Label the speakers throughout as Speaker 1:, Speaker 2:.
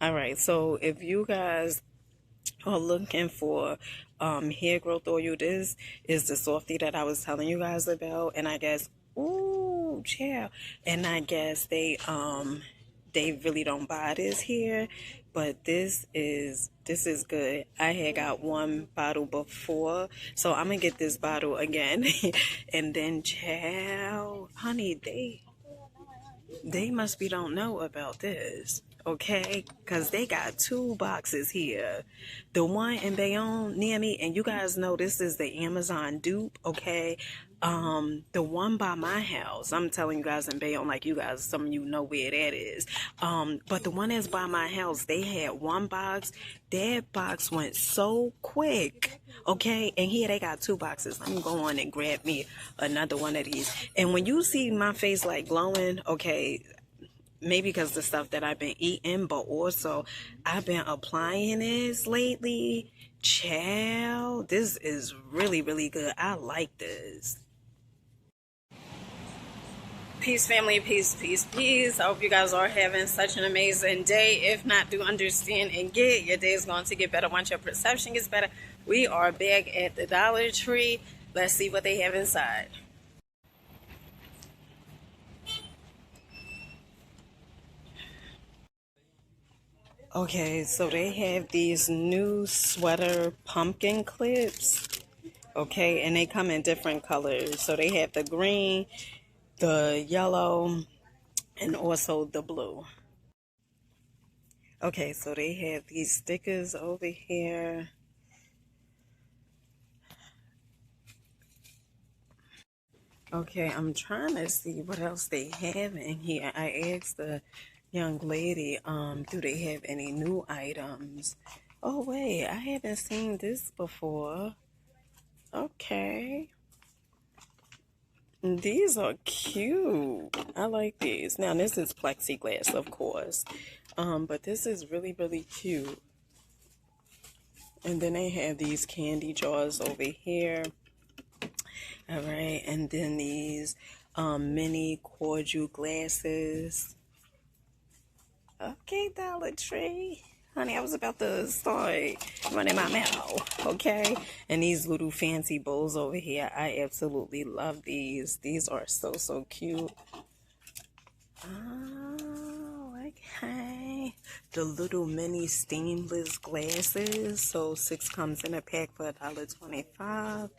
Speaker 1: All right, so if you guys are looking for hair growth oil, this is the softy that I was telling you guys about. And I guess, ooh, chill. And I guess they really don't buy this here, but this is good. I had got one bottle before, so I'm gonna get this bottle again. And then child, honey, they must be don't know about this, okay? Because they got two boxes here. The one in Bayonne near me, and you guys know this is the Amazon dupe, okay? The one by my house, I'm telling you guys in Bayonne, like you guys, some of you know where that is. But the one that's by my house, they had one box. That box went so quick, okay? And here they got two boxes. I'm going and grab me another one of these. And when you see my face like glowing, okay, maybe because the stuff that I've been eating, but also I've been applying this lately. Child, this is really, really good. I like this. Peace, family, peace, peace, peace. I hope you guys are having such an amazing day. If not, do understand and get your day is going to get better once your perception gets better. We are back at the Dollar Tree. Let's see what they have inside. Okay, so they have these new sweater pumpkin clips. Okay, and they come in different colors. So they have the green, the yellow, and also the blue. Okay, so they have these stickers over here. Okay, I'm trying to see what else they have in here. I asked the young lady, do they have any new items? Oh wait, I haven't seen this before. Okay. These are cute. I like these. Now this is plexiglass, of course. But this is really, really cute. And then they have these candy jars over here. All right, and then these mini cordial glasses. Okay, Dollar Tree. Honey, I was about to start running my mouth, okay? And these little fancy bowls over here, I absolutely love these. These are so, so cute. Oh, okay. The little mini stainless glasses. So 6 comes in a pack for $1.25.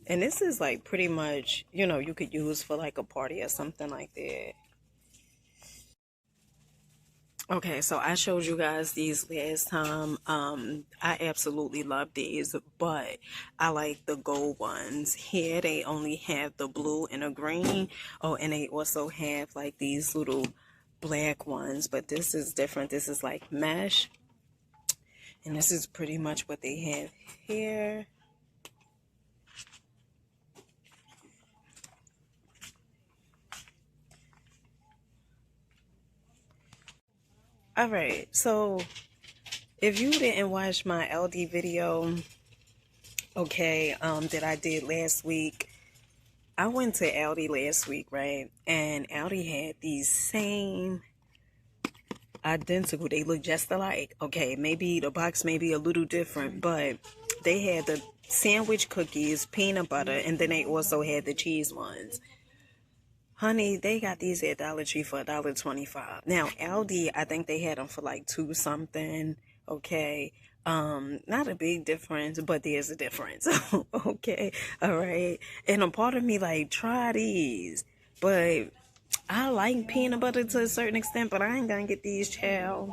Speaker 1: And this is like pretty much, you could use for like a party or something like that. Okay, so I showed you guys these last time. I absolutely love these, but I like the gold ones. Here they only have the blue and a green. Oh, and they also have like these little black ones, but this is different. This is like mesh, and this is pretty much what they have here. All right, so if you didn't watch my LD video, okay, that I did last week, I went to Aldi last week, right? And Aldi had these same identical, they look just alike. Okay, maybe the box may be a little different, but they had the sandwich cookies, peanut butter, and then they also had the cheese ones. Honey, they got these at Dollar Tree for $1.25. Now, Aldi, I think they had them for like 2 something. Okay. Not a big difference, but there's a difference. Okay. All right. And a part of me like, try these. But I like peanut butter to a certain extent, but I ain't gonna get these, child.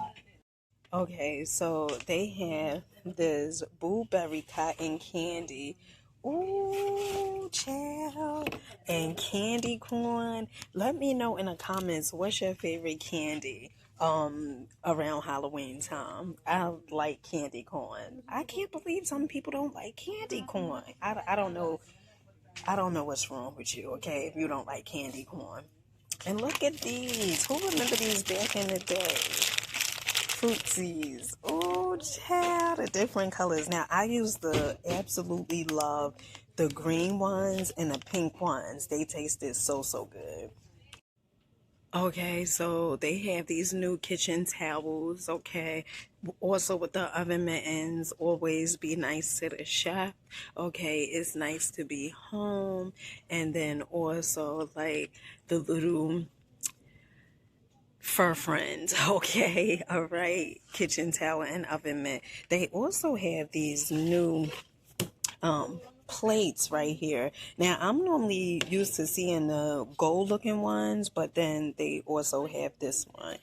Speaker 1: Okay, so they have this blueberry cotton candy. Ooh, child. And candy corn. Let me know in the comments what's your favorite candy around Halloween time. I like candy corn. I can't believe some people don't like candy corn. I don't know. I don't know what's wrong with you, okay, if you don't like candy corn. And look at these. Who remember these back in the day? Fruitsies. Oh, child, the different colors. Now, I absolutely love the green ones and the pink ones. They tasted so, so good. Okay, so they have these new kitchen towels, okay? Also with the oven mittens, always be nice to the chef, okay? It's nice to be home. And then also like the little fur friends, okay? All right, kitchen towel and oven mitt. They also have these new plates right here. Now, I'm normally used to seeing the gold looking ones, but then they also have this one.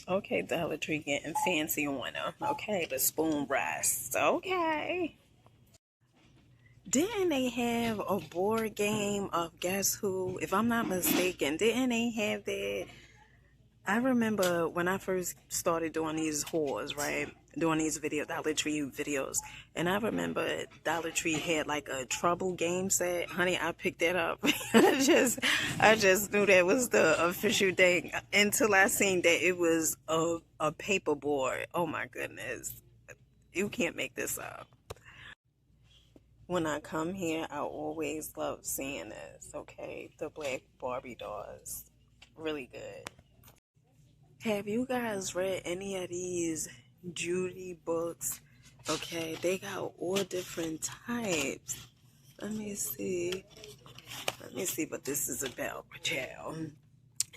Speaker 1: Okay, Dollar Tree getting fancy on them. Okay, the spoon rest. Okay. Didn't they have a board game of Guess Who? If I'm not mistaken, didn't they have that? I remember when I first started doing these hauls, right? Doing these Dollar Tree videos. And I remember Dollar Tree had like a trouble game set. Honey, I picked that up. I just knew that was the official thing until I seen that it was a paper board. Oh my goodness. You can't make this up. When I come here, I always love seeing this, okay? The black Barbie dolls. Really good. Have you guys read any of these Judy books? Okay, they got all different types. Let me see. Let me see what this is about, child.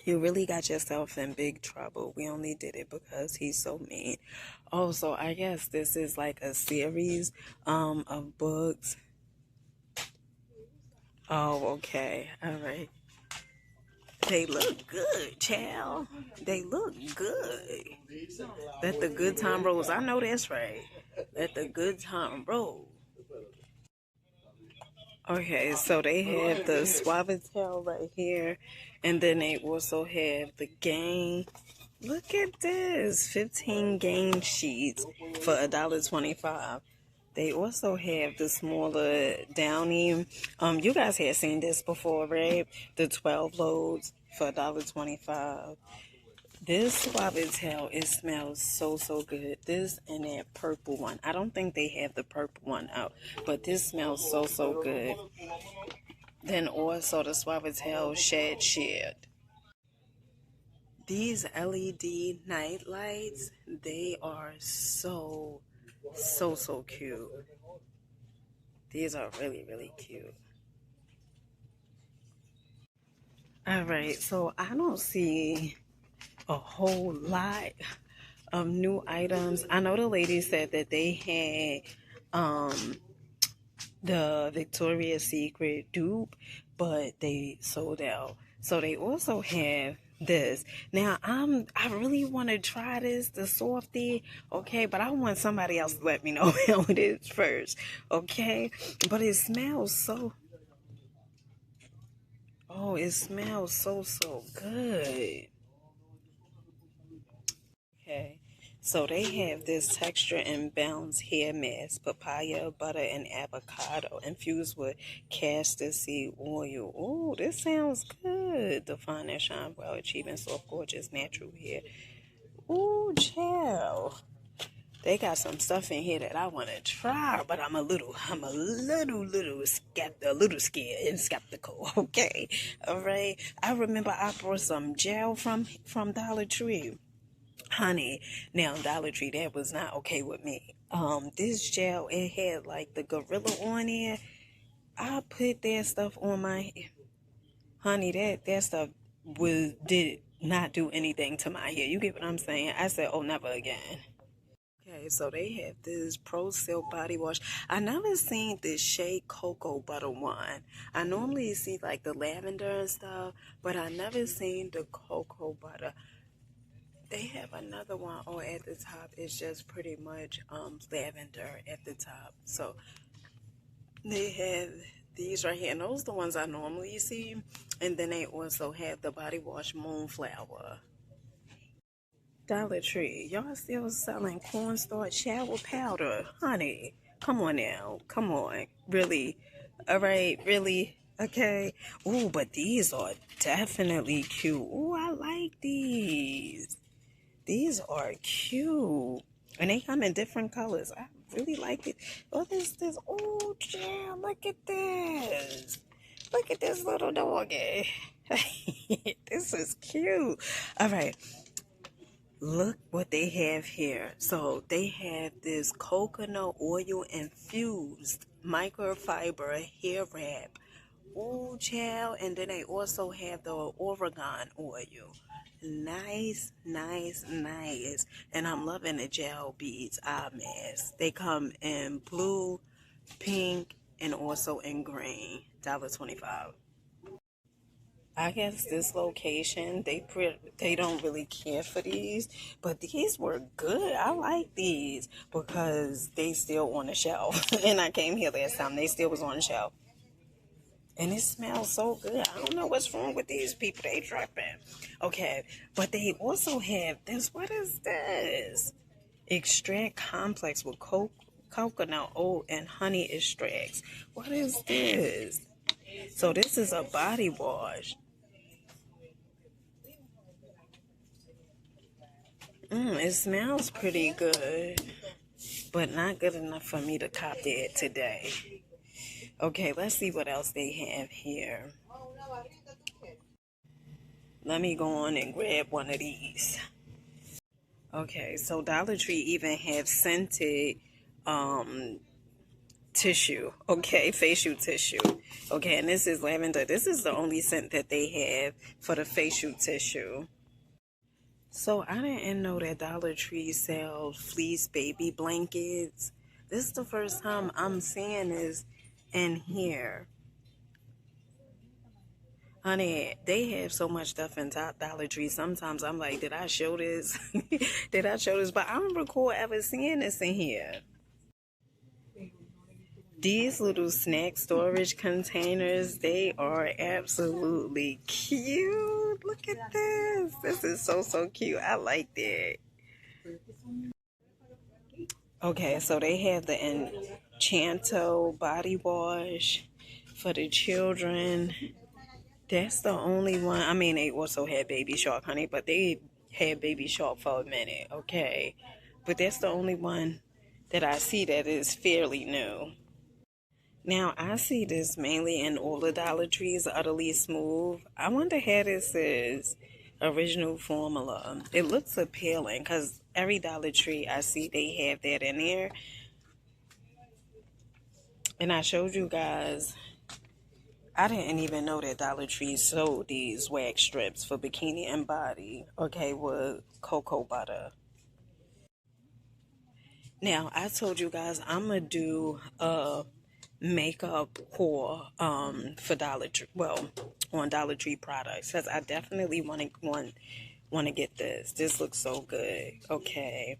Speaker 1: You really got yourself in big trouble. We only did it because he's so mean. Also, I guess this is like a series of books. Oh, okay. All right. They look good, child. They look good. Let the good time rolls. I know that's right. Let the good time roll. Okay, so they have the Suavitel right here. And then they also have the game. Look at this. 15 game sheets for $1.25. They also have the smaller Downy. You guys had seen this before, right? The 12 loads for $1.25. This Suavitel, it smells so good. This and that purple one. I don't think they have the purple one out, but this smells so good. Then also the Suavitel Shed Shed. These LED night lights, they are so cute. These are really cute. All right, so I don't see a whole lot of new items. I know the lady said that they had the Victoria's Secret dupe, but they sold out. So they also have this. Now I really want to try this, the softie, okay, but I want somebody else to let me know how it is first, okay? But it smells so, oh, it smells so good. Okay, so they have this texture and bounce hair mask, papaya, butter, and avocado infused with castor seed oil. Oh, this sounds good. Define and shine well, achieving soft, gorgeous, natural hair. Ooh, chill. They got some stuff in here that I want to try, but I'm a little a little scared and skeptical. Okay, all right. I remember I brought some gel from Dollar Tree. Honey, now Dollar Tree, that was not okay with me. This gel, it had like the gorilla on it. I put that stuff on my honey. That stuff did not do anything to my hair. You get what I'm saying? I said, oh, never again. Okay, so they have this Pro Silk body wash. I never seen this Shea Cocoa Butter one. I normally see like the lavender and stuff, but I never seen the cocoa butter. They have another one, or at the top it's just pretty much lavender at the top. So they have these right here, and those are the ones I normally see. And then they also have the body wash Moonflower. Dollar Tree, y'all still selling cornstarch shower powder, honey? Come on now, come on, really? All right, really? Okay. Ooh, but these are definitely cute. Ooh, I like these. These are cute. And they come in different colors. I really like it. What is this? Oh, damn, look at this. Look at this little doggy. This is cute. All right. Look what they have here. So they have this coconut oil infused microfiber hair wrap. Ooh, child. And then they also have the Oregon oil. Nice, nice, nice. And I'm loving the gel beads eye mask. They come in blue, pink, and also in green. $1.25. I guess this location, they don't really care for these, but these were good. I like these because they still on the shelf. And I came here last time, they still was on the shelf. And it smells so good. I don't know what's wrong with these people. They tripping. Okay, but they also have this. What is this? Extract complex with coconut oil and honey extracts. What is this? So this is a body wash. It smells pretty good, but not good enough for me to cop it today. Okay, let's see what else they have here. Let me go on and grab one of these. Okay, so Dollar Tree even have scented tissue. Okay, facial tissue. Okay, and this is lavender. This is the only scent that they have for the facial tissue. So I didn't know that Dollar Tree sells fleece baby blankets. This is the first time I'm seeing this in here. Honey, they have so much stuff in Dollar Tree. Sometimes I'm like, did I show this? Did I show this? But I don't recall ever seeing this in here. These little snack storage containers, they are absolutely cute. Look at this. This is so, so cute. I like that. Okay, so they have the Enchanto body wash for the children. That's the only one. I mean, they also had Baby Shark, honey, but they had Baby Shark for a minute, okay? But that's the only one that I see that is fairly new. Now, I see this mainly in all the Dollar Trees, Utterly Smooth. I wonder how this is original formula. It looks appealing because every Dollar Tree I see, they have that in there. And I showed you guys, I didn't even know that Dollar Tree sold these wax strips for bikini and body, okay, with cocoa butter. Now, I told you guys I'm going to do a makeup haul for Dollar Tree, well, on Dollar Tree products, because I definitely want to get this. This looks so good, okay.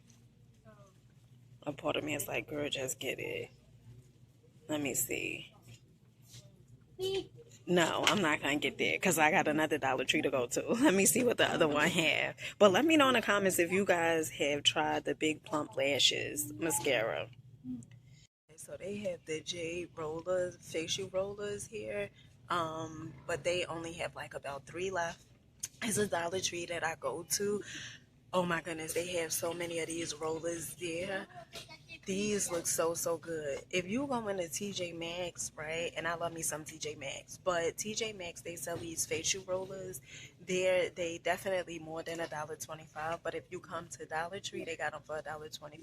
Speaker 1: A part of me is like, girl, just get it. Let me see. No, I'm not going to get there because I got another Dollar Tree to go to. Let me see what the other one have. But let me know in the comments if you guys have tried the Big Plump Lashes mascara. So they have the Jade rollers, facial rollers here. But they only have like about 3 left. It's a Dollar Tree that I go to. Oh my goodness, they have so many of these rollers there. These look so, so good. If you go into TJ Maxx, right, and I love me some TJ Maxx, but TJ Maxx, they sell these facial rollers. They definitely more than $1.25, but if you come to Dollar Tree, they got them for $1.25.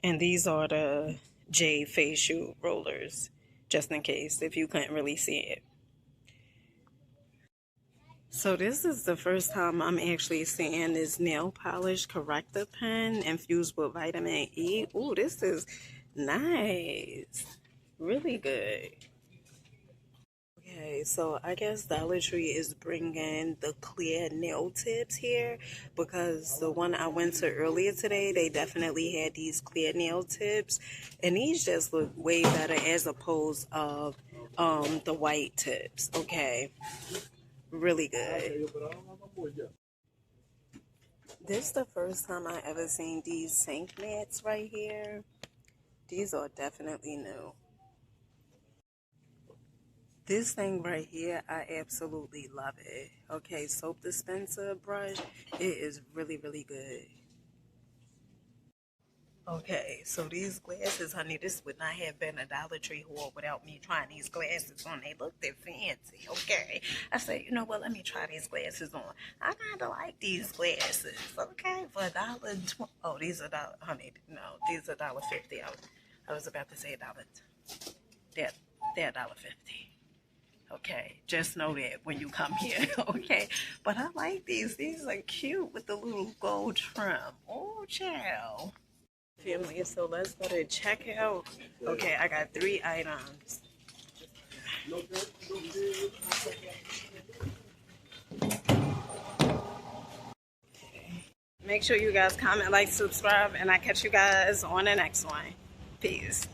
Speaker 1: And these are the J facial rollers, just in case, if you couldn't really see it. So this is the first time I'm actually seeing this nail polish corrector pen infused with vitamin E. Ooh, this is nice. Really good. Okay, so I guess Dollar Tree is bringing the clear nail tips here because the one I went to earlier today, they definitely had these clear nail tips, and these just look way better as opposed of the white tips. Okay, really good. This is the first time I ever seen these sink mats right here. These are definitely new. This thing right here, I absolutely love it. Okay, soap dispenser brush. It is really, really good. Okay, so these glasses, honey, this would not have been a Dollar Tree haul without me trying these glasses on. They look, they're fancy, okay? I said, you know what, let me try these glasses on. I kind of like these glasses, okay? For $1.20. Oh, these are dollar, honey, no, these are $1.50. I was about to say $1. They're $1.50. Okay, just know that when you come here, okay? But I like these. These are cute with the little gold trim. Oh, child. Family, so let's go to checkout. Okay, I got 3 items. Make sure you guys comment, like, subscribe, and I catch you guys on the next one. Peace.